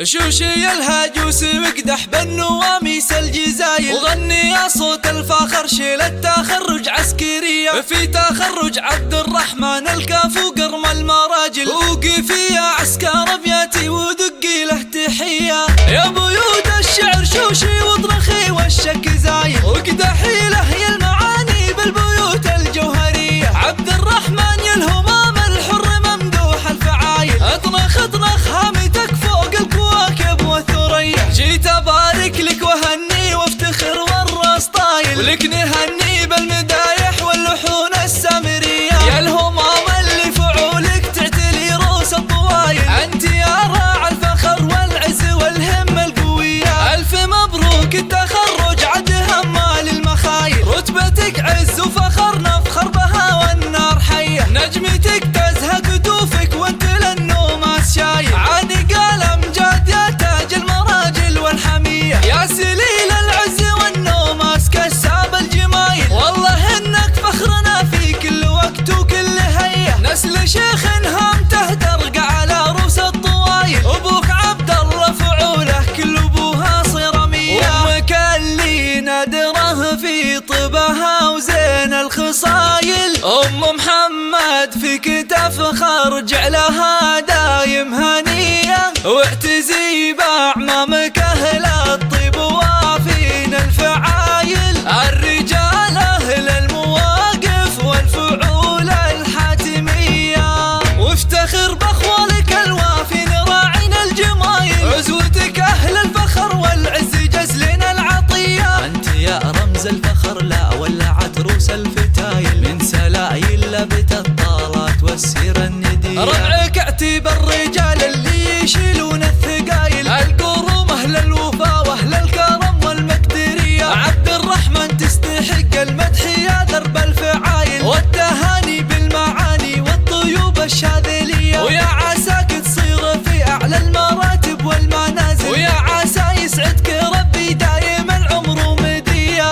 شوشي الهاجوس وقدح بالنواميس الجزايل، وغني يا صوت الفخر شيل التخرج عسكرية، في تخرج عبد الرحمن الكاف وقرم المراجل، وقفي يا عسكر ابياتي ودقي له تحية، يا بيوت الشعر شوشي واطرخي والشك زايل، وقدحي له يا المعاني بالبيوت الجوهرية، عبد الرحمن يا الهمام الحر ممدوح الفعايل، اطنخ اطنخ هامتك فوق الكواكب والثريا، جيت ابارك لك وهني وافتخر والراس طايل، ولك نهني بالمدايح واللحون السامرية، يا الهمام اللي فعولك تعتلي روس الطوايل، انت يا راعي الفخر والعز والهمة القوية، الف مبروك التخرج عد همال المخايل، رتبتك عز وفخر نفخر بها والنار حية، نجمتك تزهق كتوفك وانت للنوماس شايل، عاني قلم جاد يا تاج المراجل والحمية، يا سليل العز والنوماس كساب الجمايل، والله انك فخرنا في كل وقت وكل هية، نسل شيخ هامته ترقع على روس الطوايل، ابوك عبد الله فعوله كل ابوها صرمية، امك اللي نادره في طبها وزين الخصايل، ام محمد فيك تفخر جعلها دايم هنية، واعتزي باعمامك اهل الطيب وافين الفعايل، الرجال اهل المواقف والفعول الحاتمية، وافتخر باخوالك الوافين راعين الجمايل، عزوتك اهل الفخر والعز جزلين العطية، انت يا رمز الفخر لا ولعت روس الفتايل، من سلايل لبت الطالات والسيرة الندية، ربعك اعتب الرجال اللي يشيلون الثقايل، القروم اهل الوفا واهل الكرم والمقدرية، عبد الرحمن تستحق المدح يا درب الفعايل، والتهاني بالمعاني والطيوب الشاذلية، ويا عساك تصير في اعلى المراتب والمنازل، ويا عسى يسعدك ربي دايم العمر ومدية،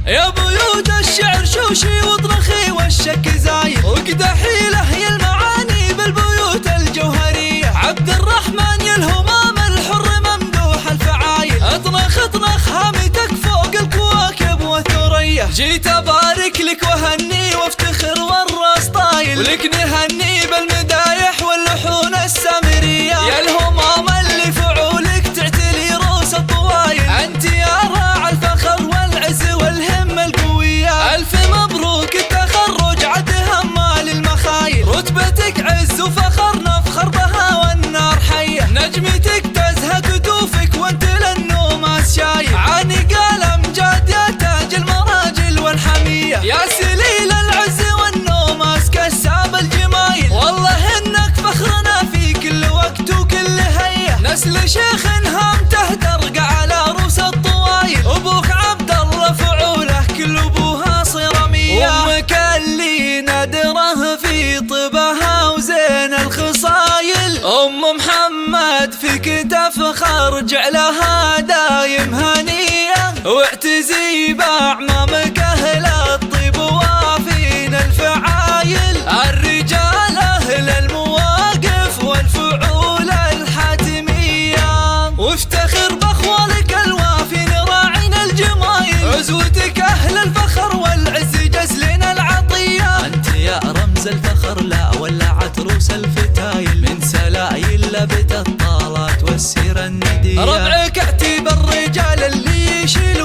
يا بيوت الشعر شوشي واطرخي والشك زايل، وقدحي له يا المعاني بالبيوت الجوهرية، عبد الرحمن يا الهمام الحر ممدوح الفعايل، اطنخ اطنخ هامتك فوق الكواكب والثريا، جيت ابارك لك وهني وافتخر والراس طايل، ولك نهني بالمدايح واللحون السامرية، يا الهمام اللي فعولك تعتلي روس الطوايل، انت يا راعي الفخر والعز والهمة القوية، الف مبروك التخرج عد همال المخايل، رتبتك عز وفخر نفخر بها والنار حية، نجمتك تزهق كتوفك وانت للنوماس شايل، عاني قلم جاد يا تاج المراجل والحمية، يا سليل العز والنوماس كساب الجمايل، والله انك فخرنا في كل وقت وكل هية، نسل شيخ هامته ترقع على روس الطوايل، ابوك عبد الله فعوله كل ابوها صرمية، امك اللي نادره في طبها وزين الخصايل، ام محمد فيك تفخر جعلها دايم هنية، واعتزي باعمامك اهل الطيب وافين الفعايل، الرجال اهل المواقف والفعول الحاتمية، وافتخر باخوالك الوافين راعين الجمايل، عزوتك اهل الفخر والعز جزلين العطية، انت يا رمز الفخر لا ولعت روس الفتايل، من سلايل لبت الطالات والسيرة الندية، ربعك اعتب الرجال اللي يشيلون